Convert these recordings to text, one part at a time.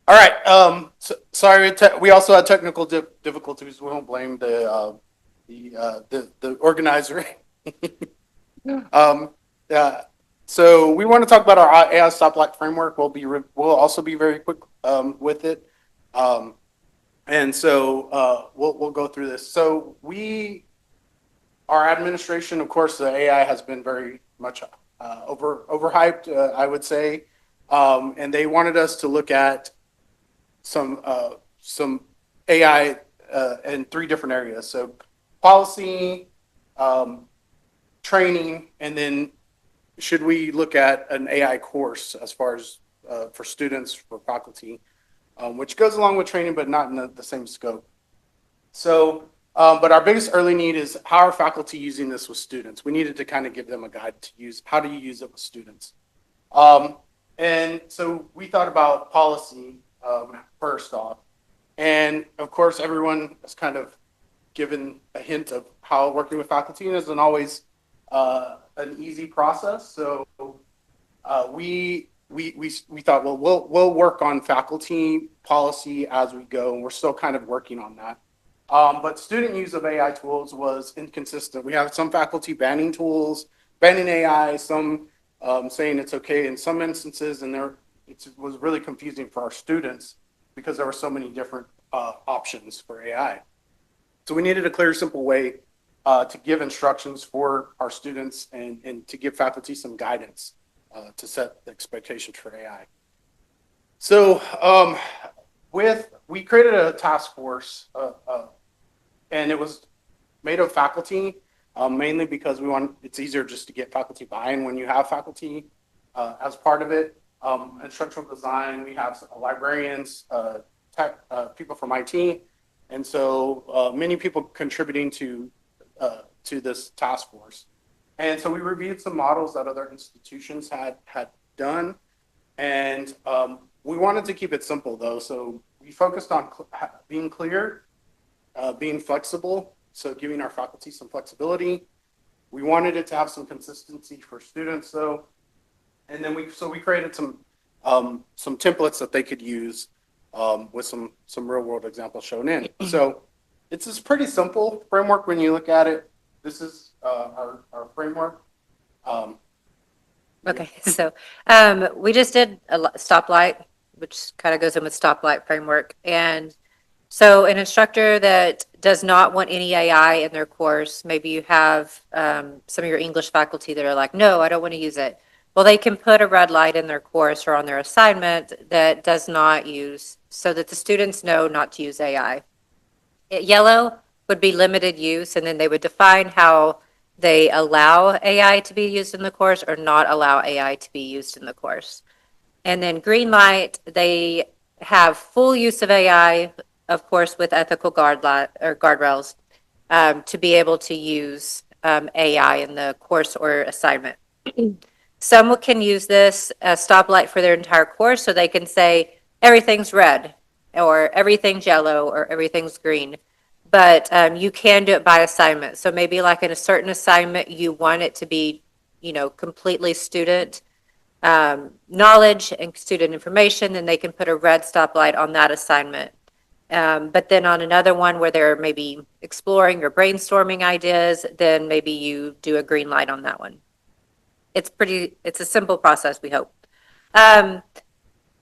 All right. Sorry, we also had technical difficulties. We won't blame the organizer. um, uh, so we want to talk about our AI Stoplight Framework. We'll also be very quick with it. Um, and so we'll go through this. So our administration, of course, the AI has been very much overhyped, I would say, and they wanted us to look at some AI in three different areas. So policy, um, training, and then should we look at an AI course as far as for students, for faculty, which goes along with training, but not in the same scope. So, but our biggest early need is how are faculty using this with students? We needed to kind of give them a guide to use, how do you use it with students? And so we thought about policy first off. And of course, everyone has kind of given a hint of how working with faculty isn't always an easy process. So we thought, well, we'll work on faculty policy as we go, and we're still kind of working on that. But student use of AI tools was inconsistent. We have some faculty banning tools, banning AI, some saying it's okay in some instances, and it was really confusing for our students because there were so many different options for AI. So we needed a clear, simple way to give instructions for our students and to give faculty some guidance to set the expectations for AI. So we created a task force, and it was made of faculty, mainly because it's easier just to get faculty buy-in when you have faculty as part of it. Instructional design, we have librarians, tech, people from IT, and so many people contributing to this task force. And so we reviewed some models that other institutions had done, and we wanted to keep it simple though. So we focused on being clear, being flexible, so giving our faculty some flexibility. We wanted it to have some consistency for students though, and then we created some templates that they could use with some real world examples shown in. So it's this pretty simple framework when you look at it. This is our framework. Okay, so we just did a stoplight, which kind of goes in with stoplight framework. And so an instructor that does not want any AI in their course, maybe you have some of your English faculty that are like, no, I don't want to use it. Well, they can put a red light in their course or on their assignment that does not use, so that the students know not to use AI. Yellow would be limited use, and then they would define how they allow AI to be used in the course or not allow AI to be used in the course. And then green light, they have full use of AI, of course, with ethical guardrails to be able to use AI in the course or assignment. Some can use this stoplight for their entire course, so they can say everything's red or everything's yellow or everything's green. But you can do it by assignment. So maybe like in a certain assignment, you want it to be, completely student knowledge and student information, then they can put a red stoplight on that assignment. But then on another one where they're maybe exploring or brainstorming ideas, then maybe you do a green light on that one. It's a simple process, we hope. On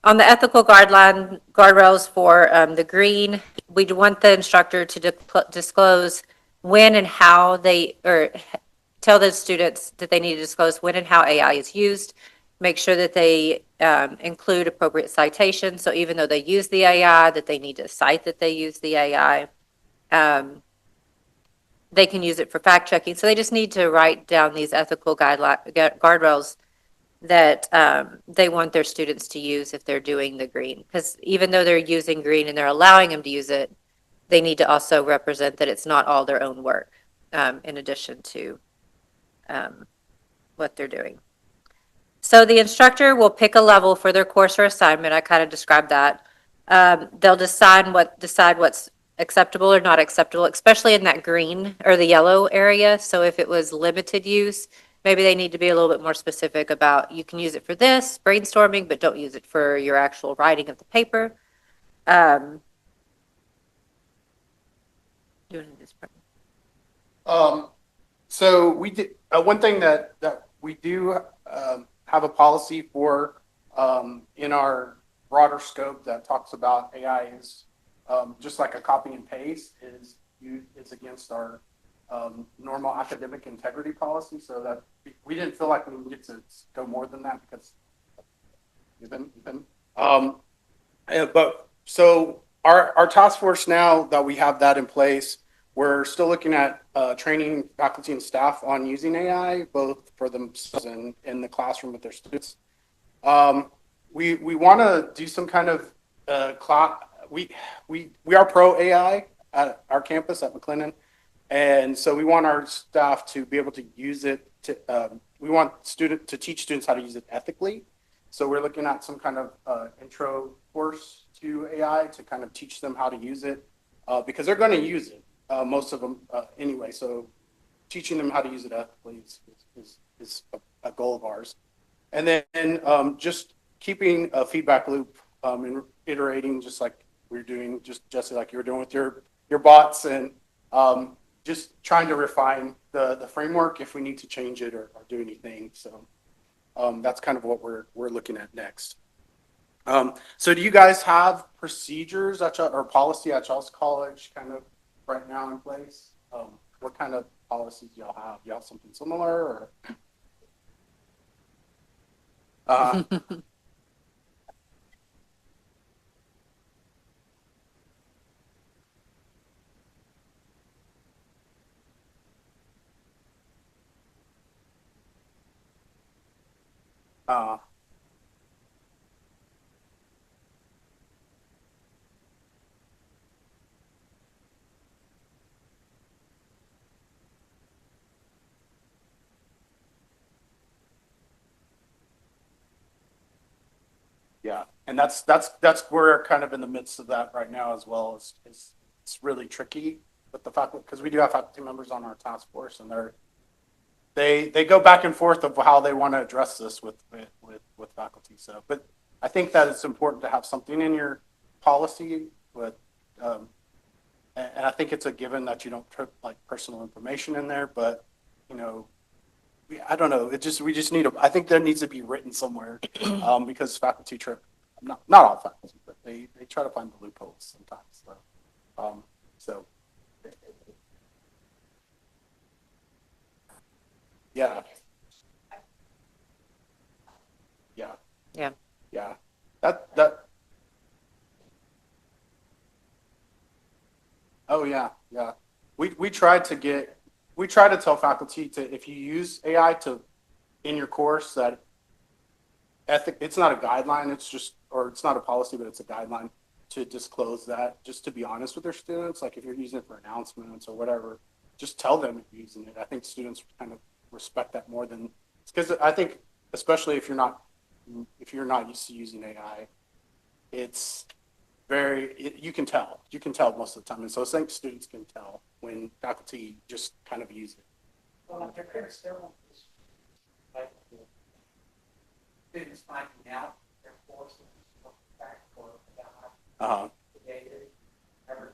the ethical guardrails for the green, we want the instructor to disclose when and how or tell the students that they need to disclose when and how AI is used. Make sure that they include appropriate citations. So even though they use the AI, that they need to cite that they use the AI. They can use it for fact checking. So they just need to write down these ethical guardrails that they want their students to use if they're doing the green. Because even though they're using green and they're allowing them to use it, they need to also represent that it's not all their own work in addition to what they're doing. So the instructor will pick a level for their course or assignment. I kind of described that. They'll decide what's acceptable or not acceptable, especially in that green or the yellow area. So if it was limited use, maybe they need to be a little bit more specific about you can use it for this, brainstorming, but don't use it for your actual writing of the paper. Doing this. So we did, one thing that we do have a policy for in our broader scope that talks about AI is just like a copy and paste is against our normal academic integrity policy. So that we didn't feel like we needed to go more than that because but so our task force, now that we have that in place, we're still looking at training faculty and staff on using AI, both for themselves and in the classroom with their students. We want to do some kind of class. We are pro AI at our campus at McLennan, and so we want our staff to be able to use it. We want to teach students how to use it ethically. So we're looking at some kind of intro course to AI to kind of teach them how to use it because they're going to use it, most of them anyway. So teaching them how to use it ethically is a goal of ours. And then just keeping a feedback loop and iterating, just like we're doing, just Jessi, like you were doing with your bots, and just trying to refine the framework if we need to change it or do anything. So that's kind of what we're looking at next. So do you guys have procedures at or policy at y'all's college kind of right now in place? What kind of policies do y'all have? Do y'all have something similar or? Uh, Yeah, and that's we're kind of in the midst of that right now as well. It's really tricky with the faculty because we do have faculty members on our task force, and they go back and forth of how they want to address this with faculty. So, but I think that it's important to have something in your policy with, and I think it's a given that you don't put like personal information in there, but you know. I don't know. We just need I think there needs to be written somewhere because faculty trip, not all faculty, but they try to find the loopholes sometimes. So yeah, yeah, Yeah. yeah. That. Oh yeah, yeah. We tried to tell faculty to, if you use AI in your course, that it's not a guideline, or it's not a policy, but it's a guideline to disclose that, just to be honest with their students. Like if you're using it for announcements or whatever, just tell them if you're using it. I think students kind of respect that more than, because I think, especially if you're not used to using AI, it's you can tell most of the time. And so I think students can tell when faculty just kind of use it. Well, there could still be like students finding out their courses back or Uh-huh. the data ever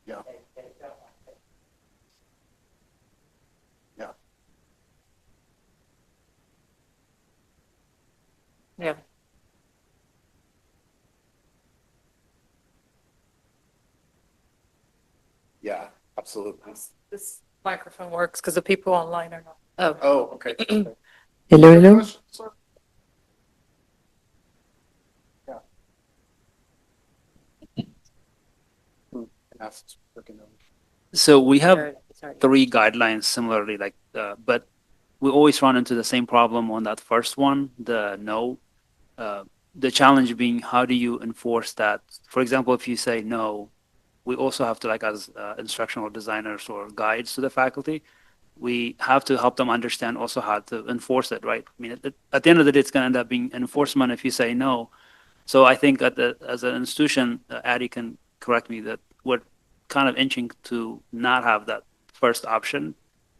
Yeah. they felt like it. Yeah. Yeah. Yeah, absolutely. This microphone works because the people online are not. Oh, Oh, okay. Hello, hello. Yeah. That's freaking So we have sorry. 3 guidelines similarly, like, but we always run into the same problem on that first one, the no. The challenge being, how do you enforce that? For example, if you say no, we also have to, like, as instructional designers or guides to the faculty, we have to help them understand also how to enforce it, right? I mean, at the end of the day, it's going to end up being enforcement if you say no. So I think as an institution, Addie can correct me, that we're kind of inching to not have that first option,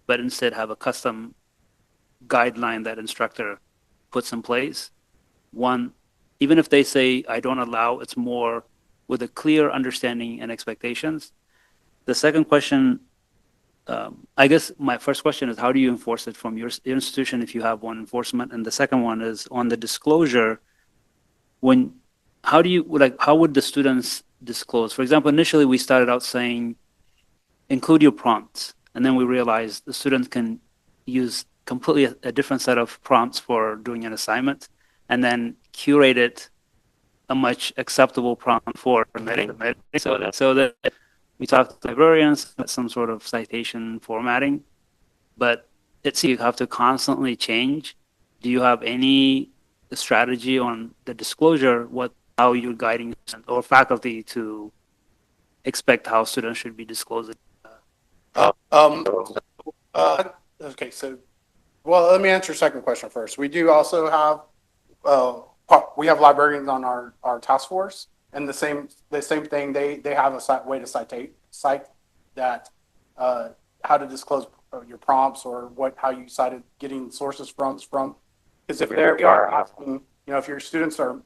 but instead have a custom guideline that instructor puts in place. One, even if they say, I don't allow, it's more with a clear understanding and expectations. The second question, I guess my first question is, how do you enforce it from your institution if you have one enforcement? And the second one is on the disclosure, how would the students disclose? For example, initially we started out saying, include your prompts. And then we realized the students can use completely a different set of prompts for doing an assignment, and then curated a much acceptable prompt for submitting. So that we talked to librarians about some sort of citation formatting, but it's you have to constantly change. Do you have any strategy on the disclosure? How you're guiding or faculty to expect how students should be disclosing? Okay, so, well, let me answer your second question first. We do also have, we have librarians on our task force, and the same thing, they have a way to cite that, how to disclose your prompts or how you cited getting sources from, because if we are asking, if your students are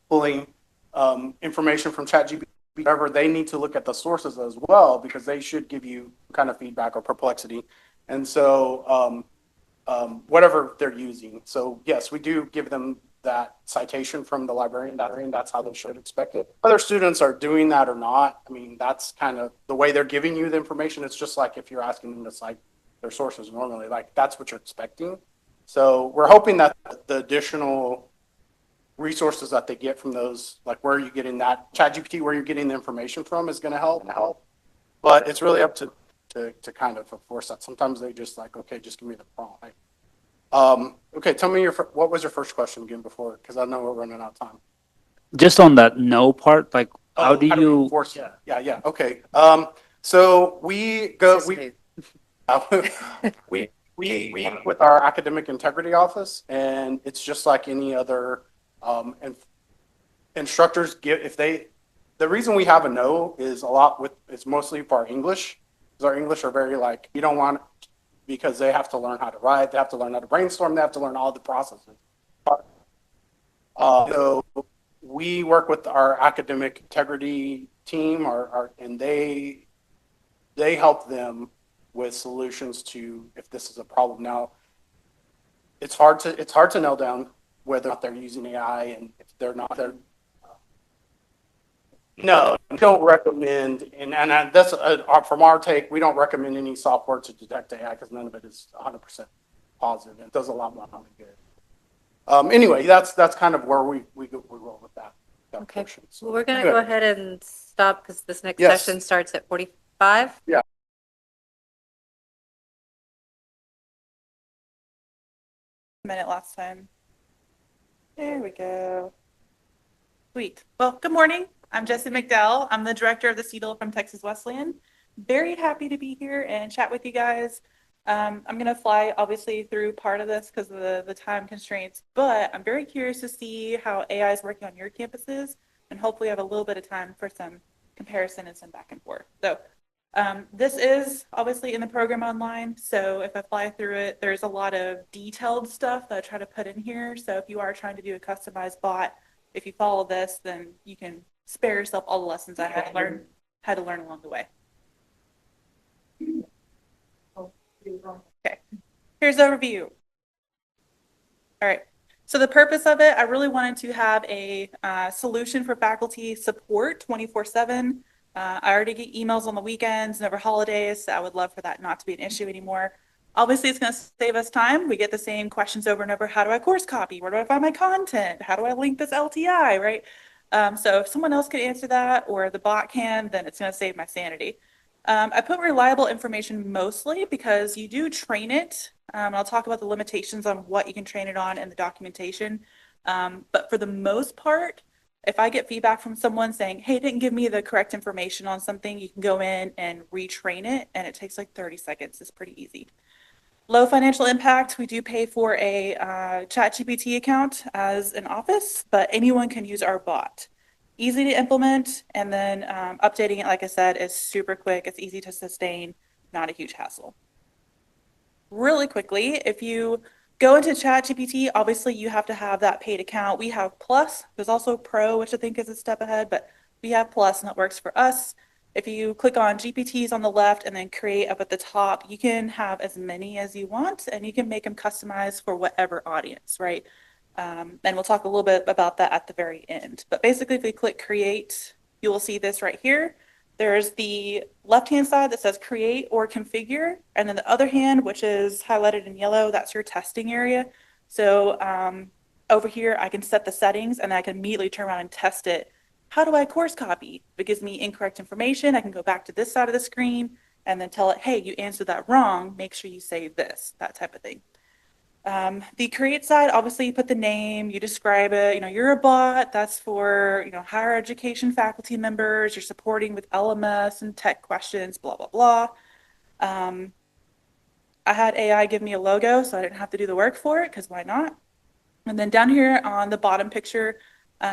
pulling information from ChatGPT, whatever, they need to look at the sources as well, because they should give you kind of feedback or perplexity. And so whatever they're using. So yes, we do give them that citation from the librarian. That's how they should expect it. Whether students are doing that or not, I mean, that's kind of the way they're giving you the information. It's just like if you're asking them to cite their sources normally, like that's what you're expecting. So we're hoping that the additional resources that they get from those, like where you're getting that ChatGPT, where you're getting the information from, is going to help. But it's really up to kind of enforce that. Sometimes they just like, okay, just give me the prompt. Okay, tell me what was your first question again before, because I know we're running out of time. Just on that no part, like how do we you enforce it? Yeah. Okay. So we work with our academic integrity office, and it's just like any other and instructors the reason we have a no is it's mostly for our English, because our English are very like, you don't want, because they have to learn how to write, they have to learn how to brainstorm, they have to learn all the processes. So we work with our academic integrity team, and they help them with solutions to if this is a problem. Now, it's hard to nail down whether or not they're using AI, and if they're not, no, we don't recommend, and that's from our take, we don't recommend any software to detect AI, because none of it is 100% positive. It does a lot more harm than good. Anyway, that's kind of where we roll with that Okay. portion. So, Well, we're going to go ahead and stop because this next Yes. session starts at 45. Yeah. Minute last time. There we go. Sweet. Well, good morning. I'm Jessi McDowell. I'm the director of the CETL from Texas Wesleyan. Very happy to be here and chat with you guys. I'm going to fly obviously through part of this because of the time constraints, but I'm very curious to see how AI is working on your campuses, and hopefully have a little bit of time for some comparison and some back and forth. So this is obviously in the program online, so if I fly through it, there's a lot of detailed stuff that I try to put in here. So if you are trying to do a customized bot, if you follow this, then you can spare yourself all the lessons I had to learn along the way. Okay, here's the overview. All right, so the purpose of it, I really wanted to have a solution for faculty support 24/7. I already get emails on the weekends and over holidays, so I would love for that not to be an issue anymore. Obviously, it's going to save us time. We get the same questions over and over. How do I course copy? Where do I find my content? How do I link this LTI, right? So if someone else could answer that, or the bot can, then it's going to save my sanity. I put reliable information mostly because you do train it. I'll talk about the limitations on what you can train it on in the documentation. But for the most part, if I get feedback from someone saying, hey, it didn't give me the correct information on something, you can go in and retrain it, and it takes like 30 seconds. It's pretty easy. Low financial impact. We do pay for a ChatGPT account as an office, but anyone can use our bot. Easy to implement, and then updating it, like I said, is super quick. It's easy to sustain, not a huge hassle. Really quickly, if you Go into ChatGPT. Obviously, you have to have that paid account. We have Plus. There's also Pro, which I think is a step ahead, but we have Plus, and it works for us. If you click on GPTs on the left and then create up at the top, you can have as many as you want, and you can make them customized for whatever audience, right? And we'll talk a little bit about that at the very end. But basically, if we click create, you will see this right here. There's the left-hand side that says create or configure, and then the other hand, which is highlighted in yellow, that's your testing area. So over here, I can set the settings and I can immediately turn around and test it. How do I course copy? If it gives me incorrect information, I can go back to this side of the screen and then tell it, hey, you answered that wrong. Make sure you say this, that type of thing. The create side, obviously you put the name, you describe it, you're a bot, that's for, higher education faculty members, you're supporting with LMS and tech questions, blah, blah, blah. I had AI give me a logo, so I didn't have to do the work for it, because why not? And then down here on the bottom picture,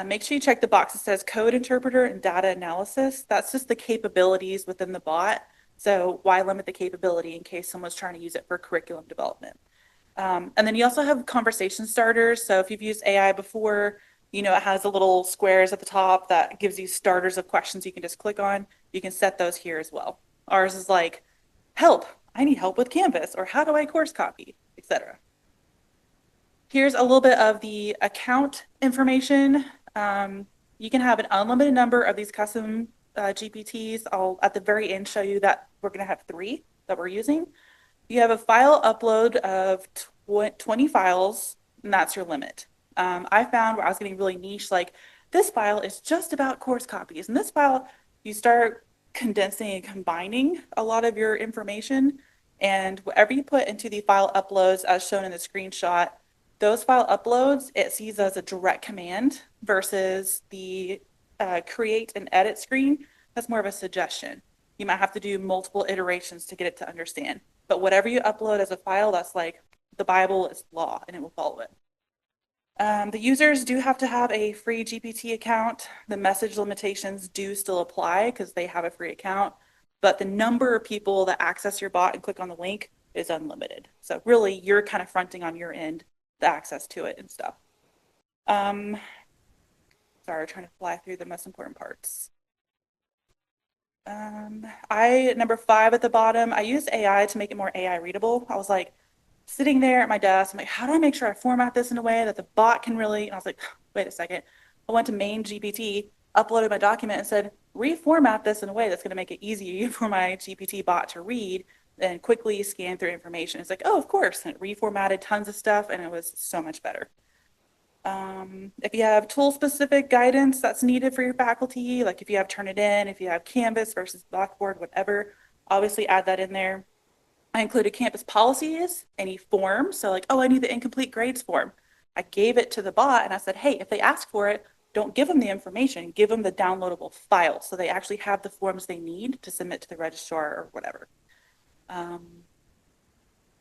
make sure you check the box that says code interpreter and data analysis. That's just the capabilities within the bot. So why limit the capability in case someone's trying to use it for curriculum development? And then you also have conversation starters. So if you've used AI before, it has the little squares at the top that gives you starters of questions you can just click on. You can set those here as well. Ours is like, help, I need help with Canvas, or how do I course copy, etc. Here's a little bit of the account information. You can have an unlimited number of these custom GPTs. I'll at the very end show you that we're going to have 3 that we're using. You have a file upload of 20 files, and that's your limit. I found where I was getting really niche, like this file is just about course copies. And this file, you start condensing and combining a lot of your information. And whatever you put into the file uploads, as shown in the screenshot, those file uploads, it sees as a direct command versus the create and edit screen. That's more of a suggestion. You might have to do multiple iterations to get it to understand. But whatever you upload as a file, that's like the Bible is law, and it will follow it. The users do have to have a free GPT account. The message limitations do still apply because they have a free account, but the number of people that access your bot and click on the link is unlimited. So really, you're kind of fronting on your end the access to it and stuff. Sorry, I'm trying to fly through the most important parts. Number 5 at the bottom, I used AI to make it more AI readable. I was like sitting there at my desk. I'm like, how do I make sure I format this in a way that the bot can really, and I was like, wait a second. I went to main GPT, uploaded my document and said, reformat this in a way that's going to make it easy for my GPT bot to read and quickly scan through information. It's like, oh, of course. And it reformatted tons of stuff, and it was so much better. If you have tool-specific guidance that's needed for your faculty, like if you have Turnitin, if you have Canvas versus Blackboard, whatever, obviously add that in there. I included campus policies, any forms. So like, oh, I need the incomplete grades form. I gave it to the bot and I said, hey, if they ask for it, don't give them the information, give them the downloadable file so they actually have the forms they need to submit to the registrar or whatever.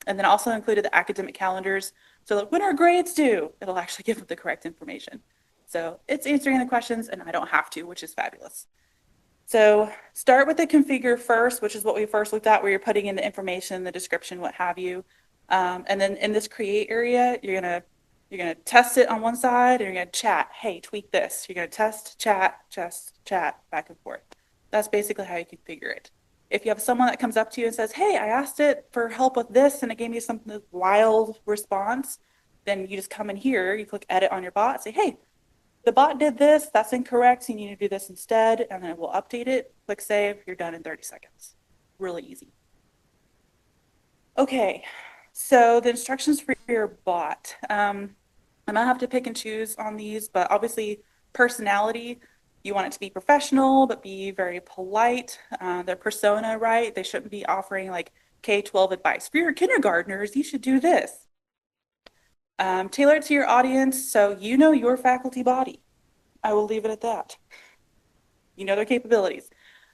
And then also included the academic calendars. So like, when are grades due? It'll actually give them the correct information. So it's answering the questions and I don't have to, which is fabulous. So start with the configure first, which is what we first looked at, where you're putting in the information, the description, what have you. And then in this create area, you're gonna test it on one side and you're gonna chat, hey, tweak this. You're gonna test, chat, back and forth. That's basically how you configure it. If you have someone that comes up to you and says, hey, I asked it for help with this and it gave me some wild response, then you just come in here, you click edit on your bot, say, hey, the bot did this, that's incorrect, so you need to do this instead, and then it will update it. Click save, you're done in 30 seconds. Really easy. Okay, so the instructions for your bot. I might have to pick and choose on these, but obviously personality, you want it to be professional, but be very polite. Their persona, right? They shouldn't be offering like K-12 advice. For your kindergartners, you should do this. Tailor it to your audience, so you know your faculty body. I will leave it at that. You know their capabilities.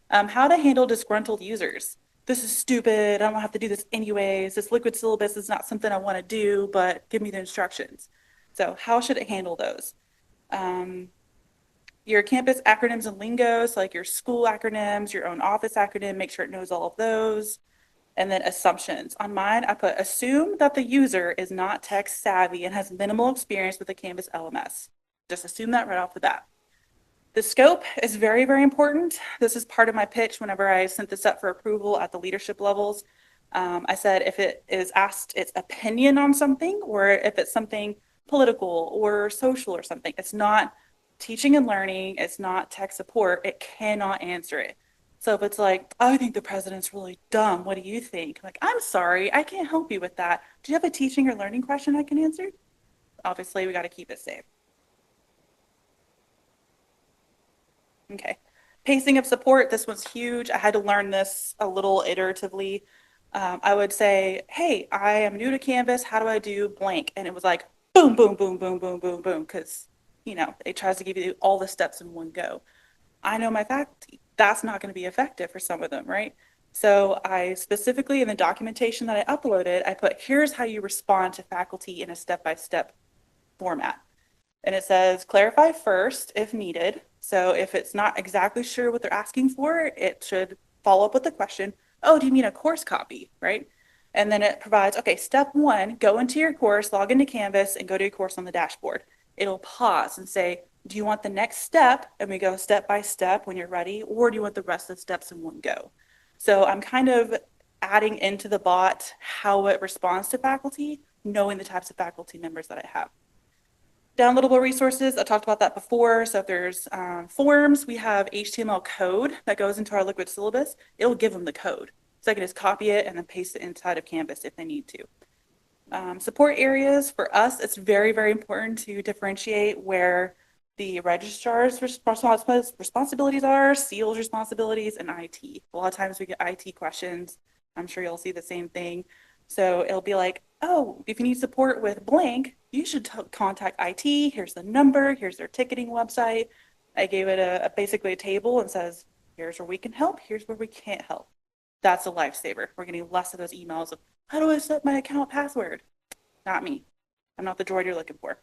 How to handle disgruntled users. This is stupid. I don't have to do this anyways. This liquid syllabus is not something I want to do, but give me the instructions. So how should it handle those? Your campus acronyms and lingo, so like your school acronyms, your own office acronym, make sure it knows all of those. And then assumptions. On mine, I put assume that the user is not tech savvy and has minimal experience with the Canvas LMS. Just assume that right off the bat. The scope is very, very important. This is part of my pitch whenever I sent this up for approval at the leadership levels. I said if it is asked its opinion on something, or if it's something political or social or something, it's not teaching and learning, it's not tech support, it cannot answer it. So if it's like, I think the president's really dumb, what do you think? Like, I'm sorry, I can't help you with that. Do you have a teaching or learning question I can answer? Obviously, we got to keep it safe. Okay. Pacing of support, this one's huge. I had to learn this a little iteratively. I would say, hey, I am new to Canvas. How do I do blank? And it was like, boom, boom, boom, boom, boom, boom, boom, because, you know, it tries to give you all the steps in one go. I know my faculty, that's not going to be effective for some of them, right? So I specifically in the documentation that I uploaded, I put, here's how you respond to faculty in a step-by-step format. And it says, clarify first if needed. So if it's not exactly sure what they're asking for, it should follow up with the question, oh, do you mean a course copy, right? And then it provides, okay, step one, go into your course, log into Canvas, and go to your course on the dashboard. It'll pause and say, do you want the next step? And we go step by step when you're ready, or do you want the rest of the steps in one go? So I'm kind of adding into the bot how it responds to faculty, knowing the types of faculty members that I have. Downloadable resources, I talked about that before. So if there's forms, we have HTML code that goes into our liquid syllabus. It'll give them the code. So I can just copy it and then paste it inside of Canvas if they need to. Support areas, for us, it's very, very important to differentiate where the registrar's responsibilities are, SEAL's responsibilities, and IT. A lot of times we get IT questions. I'm sure you'll see the same thing. So it'll be like, oh, if you need support with blank, you should contact IT. Here's the number. Here's their ticketing website. I gave it basically a table and says, here's where we can help. Here's where we can't help. That's a lifesaver. We're getting less of those emails of, how do I set my account password? Not me. I'm not the droid you're looking for.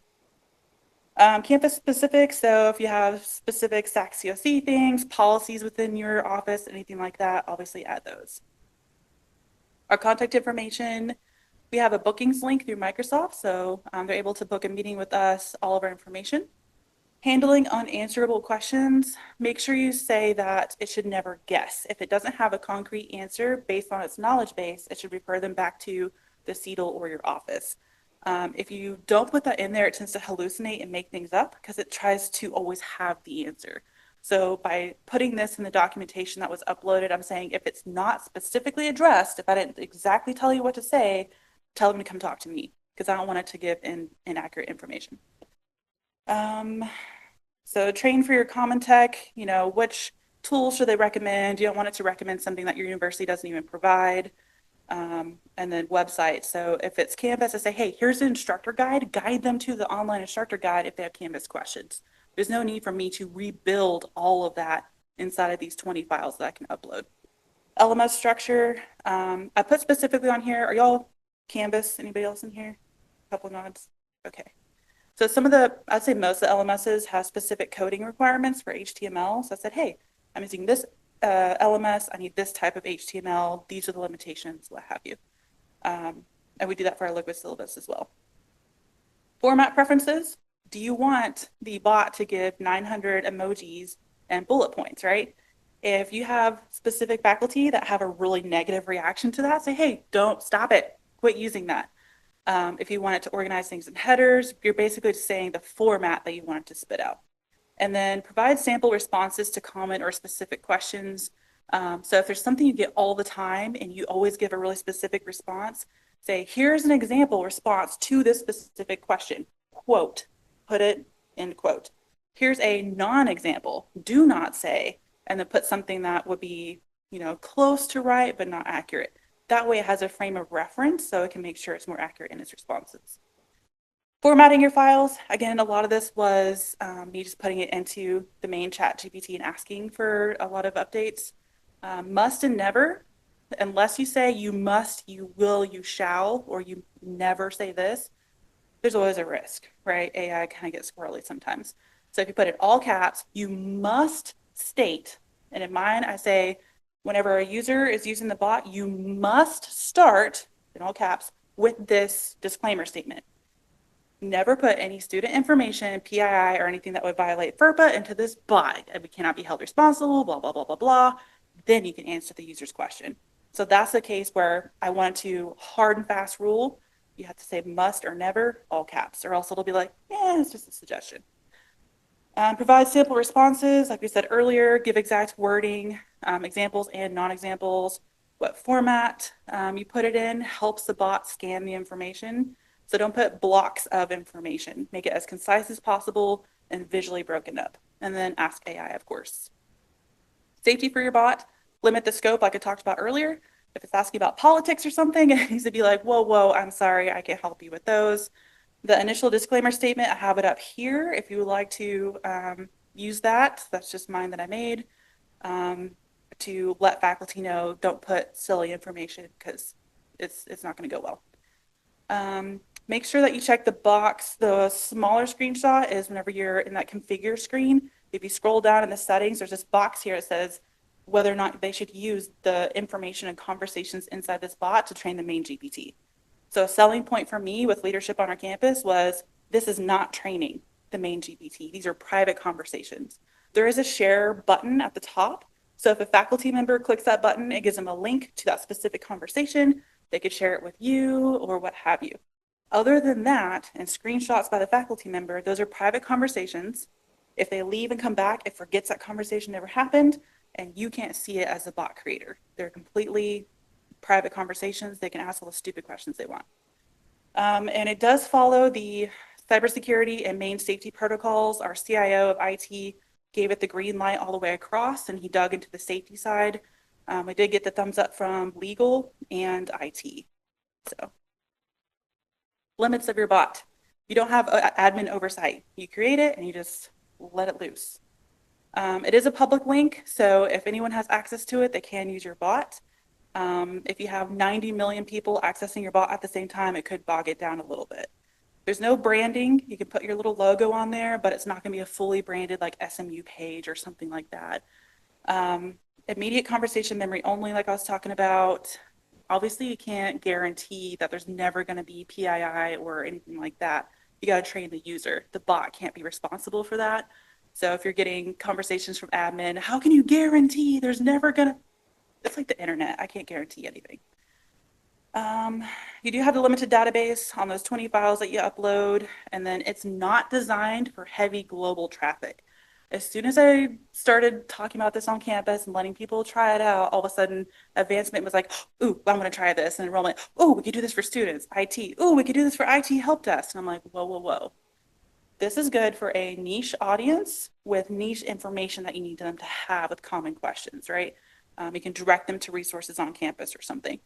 Campus specific. So if you have specific SAC-COC things, policies within your office, anything like that, obviously add those. Our contact information, we have a bookings link through Microsoft. So they're able to book a meeting with us, all of our information. Handling unanswerable questions, make sure you say that it should never guess. If it doesn't have a concrete answer based on its knowledge base, it should refer them back to the CETL or your office. If you don't put that in there, it tends to hallucinate and make things up because it tries to always have the answer. So by putting this in the documentation that was uploaded, I'm saying if it's not specifically addressed, if I didn't exactly tell you what to say, tell them to come talk to me because I don't want it to give inaccurate information. So train for your common tech, you know, which tools should they recommend? You don't want it to recommend something that your university doesn't even provide. And then website. So if it's Canvas, I say, hey, here's an instructor guide. Guide them to the online instructor guide if they have Canvas questions. There's no need for me to rebuild all of that inside of these 20 files that I can upload. LMS structure. I put specifically on here. Are y'all Canvas? Anybody else in here? A couple nods. Okay. So some of the, I'd say most of the LMSs have specific coding requirements for HTML. So I said, hey, I'm using this LMS, I need this type of HTML, these are the limitations, what have you. And we do that for our liquid syllabus as well. Format preferences, do you want the bot to give 900 emojis and bullet points, right? If you have specific faculty that have a really negative reaction to that, say, hey, don't stop it, quit using that. If you want it to organize things in headers, you're basically just saying the format that you want it to spit out. And then provide sample responses to common or specific questions. So if there's something you get all the time and you always give a really specific response, say, here's an example response to this specific question, quote, put it in quote. Here's a non-example, do not say, and then put something that would be, you know, close to right, but not accurate. That way it has a frame of reference so it can make sure it's more accurate in its responses. Formatting your files, again, a lot of this was me just putting it into the main chat GPT and asking for a lot of updates. Must and never, unless you say you must, you will, you shall, or you never say this, there's always a risk, right? AI kind of gets squirrely sometimes. So if you put it all caps, you must state, and in mine I say, Whenever a user is using the bot, you must start, in all caps, with this disclaimer statement. Never put any student information, PII, or anything that would violate FERPA into this bot. We cannot be held responsible, blah, blah, blah, blah, blah. Then you can answer the user's question. So that's the case where I want to hard and fast rule. You have to say must or never, all caps, or else it'll be like, yeah, it's just a suggestion. Provide sample responses, like we said earlier, give exact wording, examples and non-examples, what format you put it in helps the bot scan the information. So don't put blocks of information. Make it as concise as possible and visually broken up. And then ask AI, of course. Safety for your bot, limit the scope like I talked about earlier. If it's asking about politics or something, it needs to be like, whoa, whoa, I'm sorry, I can't help you with those. The initial disclaimer statement, I have it up here if you would like to use that. That's just mine that I made to let faculty know, don't put silly information because it's not going to go well. Make sure that you check the box. The smaller screenshot is whenever you're in that configure screen. If you scroll down in the settings, there's this box here that says whether or not they should use the information and conversations inside this bot to train the main GPT. So a selling point for me with leadership on our campus was this is not training the main GPT. These are private conversations. There is a share button at the top. So if a faculty member clicks that button, it gives them a link to that specific conversation. They could share it with you or what have you. Other than that, and screenshots by the faculty member, those are private conversations. If they leave and come back, it forgets that conversation never happened, and you can't see it as a bot creator. They're completely private conversations. They can ask all the stupid questions they want. And it does follow the cybersecurity and main safety protocols. Our CIO of IT gave it the green light all the way across, and he dug into the safety side. We did get the thumbs up from legal and IT. So, limits of your bot. You don't have admin oversight. You create it and you just let it loose. It is a public link, so if anyone has access to it, they can use your bot. If you have 90 million people accessing your bot at the same time, it could bog it down a little bit. There's no branding. You can put your little logo on there, but it's not going to be a fully branded like SMU page or something like that. Immediate conversation memory only, like I was talking about. Obviously, you can't guarantee that there's never going to be PII or anything like that. You got to train the user. The bot can't be responsible for that. So if you're getting conversations from admin, how can you guarantee there's never going to, it's like the internet. I can't guarantee anything. You do have the limited database on those 20 files that you upload, and then it's not designed for heavy global traffic. As soon as I started talking about this on campus and letting people try it out, all of a sudden advancement was like, ooh, I'm going to try this. And enrollment, oh, we could do this for students. IT, oh, we could do this for IT help desk. And I'm like, whoa, whoa, whoa. This is good for a niche audience with niche information that you need them to have with common questions, right? You can direct them to resources on campus or something.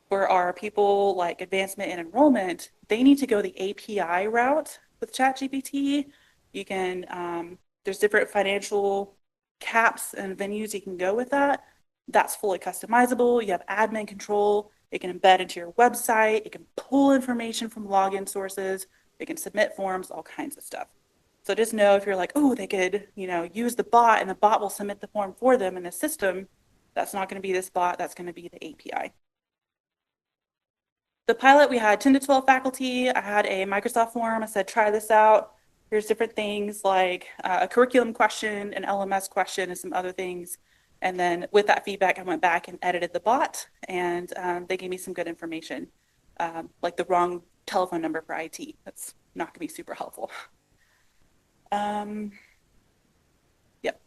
For our people like advancement and enrollment, they need to go the API route with ChatGPT. You can, there's different financial caps and venues you can go with that. That's fully customizable. You have admin control. It can embed into your website. It can pull information from login sources. It can submit forms, all kinds of stuff. So just know if you're like, oh, they could, use the bot and the bot will submit the form for them in the system. That's not going to be this bot. That's going to be the API. The pilot, we had 10 to 12 faculty. I had a Microsoft form. I said, try this out. Here's different things like a curriculum question, an LMS question, and some other things. And then with that feedback, I went back and edited the bot, and they gave me some good information, like the wrong telephone number for IT. That's not going to be super helpful. Yep.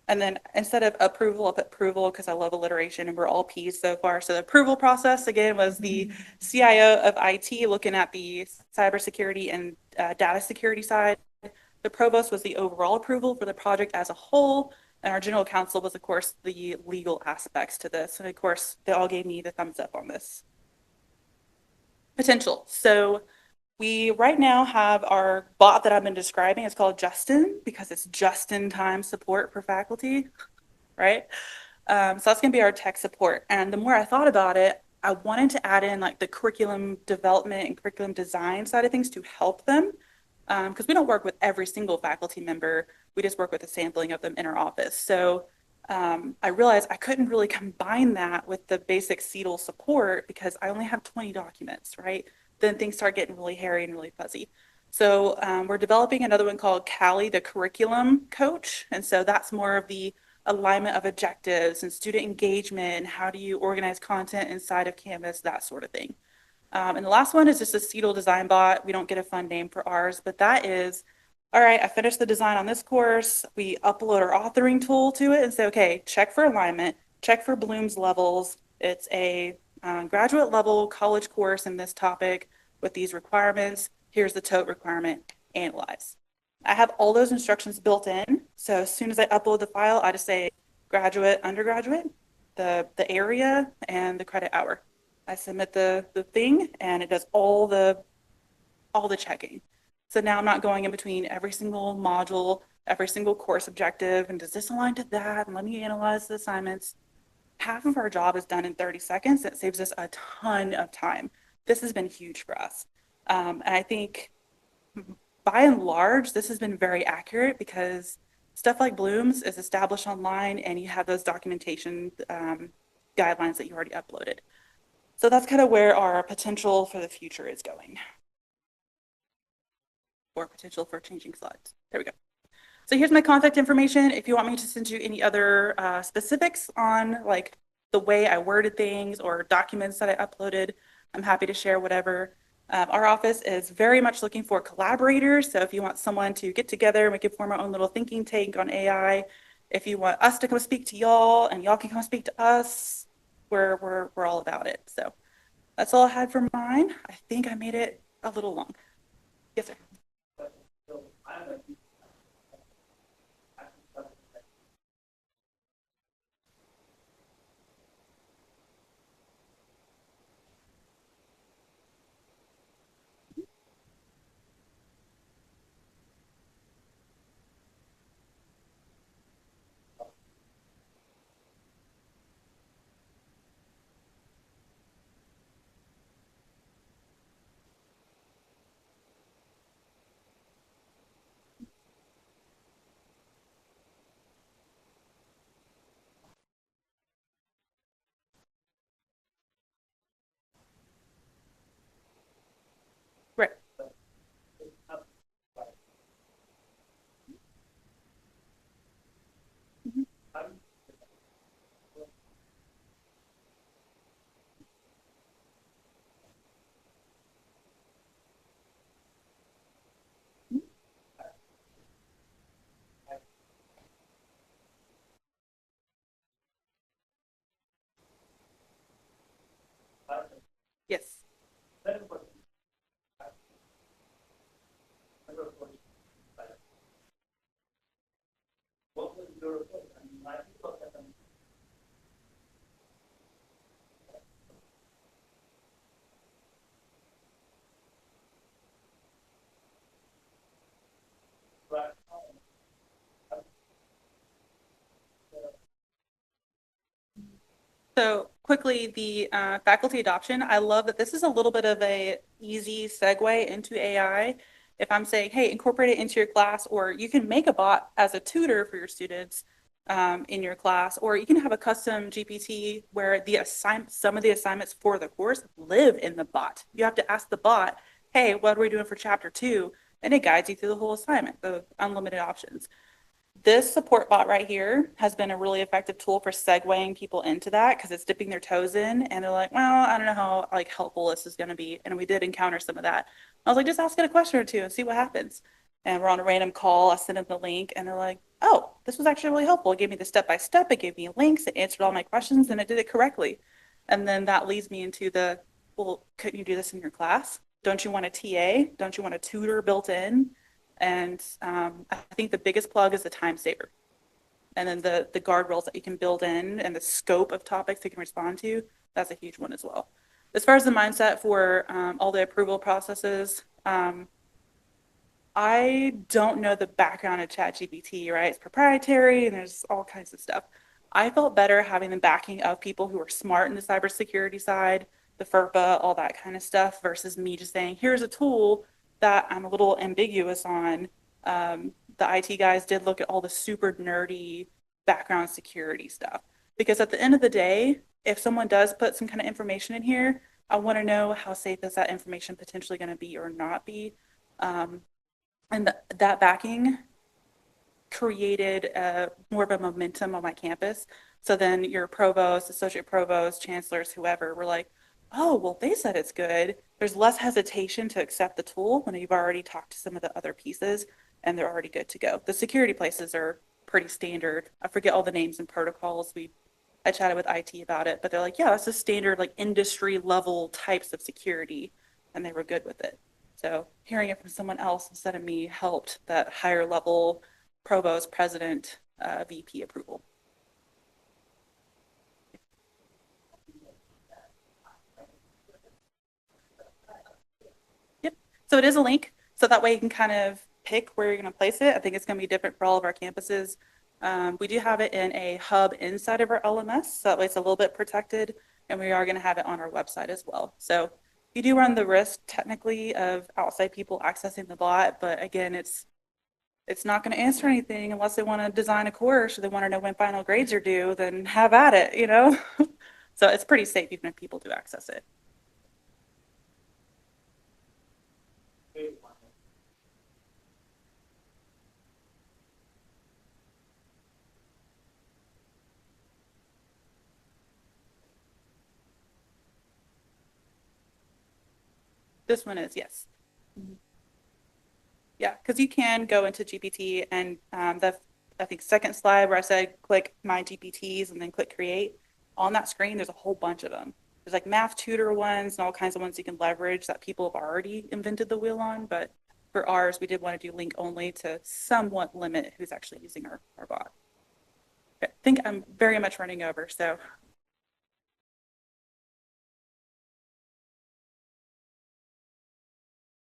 And then instead of approval, I'll put approval because I love alliteration and we're all P's so far. So the approval process, again, was the CIO of IT looking at the cybersecurity and data security side. The provost was the overall approval for the project as a whole. And our general counsel was, of course, the legal aspects to this. And of course, they all gave me the thumbs up on this. Potential. So we right now have our bot that I've been describing. It's called Justin because it's just-in-time support for faculty, right? So that's going to be our tech support. And the more I thought about it, I wanted to add in like the curriculum development and curriculum design side of things to help them because we don't work with every single faculty member. We just work with a sampling of them in our office. So I realized I couldn't really combine that with the basic CETL support because I only have 20 documents, right? Then things start getting really hairy and really fuzzy. So we're developing another one called Callie, the curriculum coach. And so that's more of the alignment of objectives and student engagement and how do you organize content inside of Canvas, that sort of thing. And the last one is just a CETL design bot. We don't get a fun name for ours, but that is, all right, I finished the design on this course. We upload our authoring tool to it and say, okay, check for alignment, check for Bloom's levels. It's a graduate level college course in this topic with these requirements. Here's the TOTE requirement, analyze. I have all those instructions built in. So as soon as I upload the file, I just say graduate, undergraduate, the area, and the credit hour. I submit the thing and it does all the checking. So now I'm not going in between every single module, every single course objective, and does this align to that? And let me analyze the assignments. Half of our job is done in 30 seconds. It saves us a ton of time. This has been huge for us. And I think by and large, this has been very accurate because stuff like Bloom's is established online and you have those documentation guidelines that you already uploaded. So that's kind of where our potential for the future is going. Or potential for changing slides. There we go. So here's my contact information. If you want me to send you any other specifics on like the way I worded things or documents that I uploaded, I'm happy to share whatever. Our office is very much looking for collaborators. So if you want someone to get together and we can form our own little thinking tank on AI, if you want us to come speak to y'all and y'all can come speak to us, we're all about it. So that's all I had for mine. I think I made it a little long. Yes, sir. Right. Mhm. Yes. So quickly, the faculty adoption, I love that this is a little bit of a easy segue into AI. If I'm saying, hey, incorporate it into your class, or you can make a bot as a tutor for your students in your class, or you can have a custom GPT where some of the assignments for the course live in the bot. You have to ask the bot, hey, what are we doing for chapter 2? And it guides you through the whole assignment, the unlimited options. This support bot right here has been a really effective tool for segueing people into that because it's dipping their toes in and they're like, well, I don't know how like helpful this is going to be. And we did encounter some of that. I was like, just ask it a question or two and see what happens. And we're on a random call. I sent them the link and they're like, oh, this was actually really helpful. It gave me the step-by-step. It gave me links. It answered all my questions and it did it correctly. And then that leads me into the, well, couldn't you do this in your class? Don't you want a TA? Don't you want a tutor built in? And I think the biggest plug is the time saver. And then the guardrails that you can build in and the scope of topics you can respond to, that's a huge one as well. As far as the mindset for all the approval processes, I don't know the background of ChatGPT, right? It's proprietary and there's all kinds of stuff. I felt better having the backing of people who are smart in the cybersecurity side, the FERPA, all that kind of stuff, versus me just saying, here's a tool that I'm a little ambiguous on. The IT guys did look at all the super nerdy background security stuff. Because at the end of the day, if someone does put some kind of information in here, I want to know how safe is that information potentially going to be or not be. That backing created more of a momentum on my campus. So then your provost, associate provost, chancellors, whoever were like, oh, well, they said it's good. There's less hesitation to accept the tool when you've already talked to some of the other pieces and they're already good to go. The security places are pretty standard. I forget all the names and protocols. I chatted with IT about it, but they're like, yeah, that's a standard like industry level types of security, and they were good with it. So hearing it from someone else instead of me helped that higher level provost, president, VP approval. Yep. So it is a link. So that way you can kind of pick where you're going to place it. I think it's going to be different for all of our campuses. We do have it in a hub inside of our LMS. So that way it's a little bit protected, and we are going to have it on our website as well. So you do run the risk technically of outside people accessing the bot, but again, it's not going to answer anything unless they want to design a course or they want to know when final grades are due, then have at it, you know? So it's pretty safe even if people do access it. This one is, yes. Yeah, because you can go into GPT and I think second slide where I said click my GPTs and then click create. On that screen, there's a whole bunch of them. There's like math tutor ones and all kinds of ones you can leverage that people have already invented the wheel on. But for ours, we did want to do link only to somewhat limit who's actually using our bot. Okay, I think I'm very much running over, so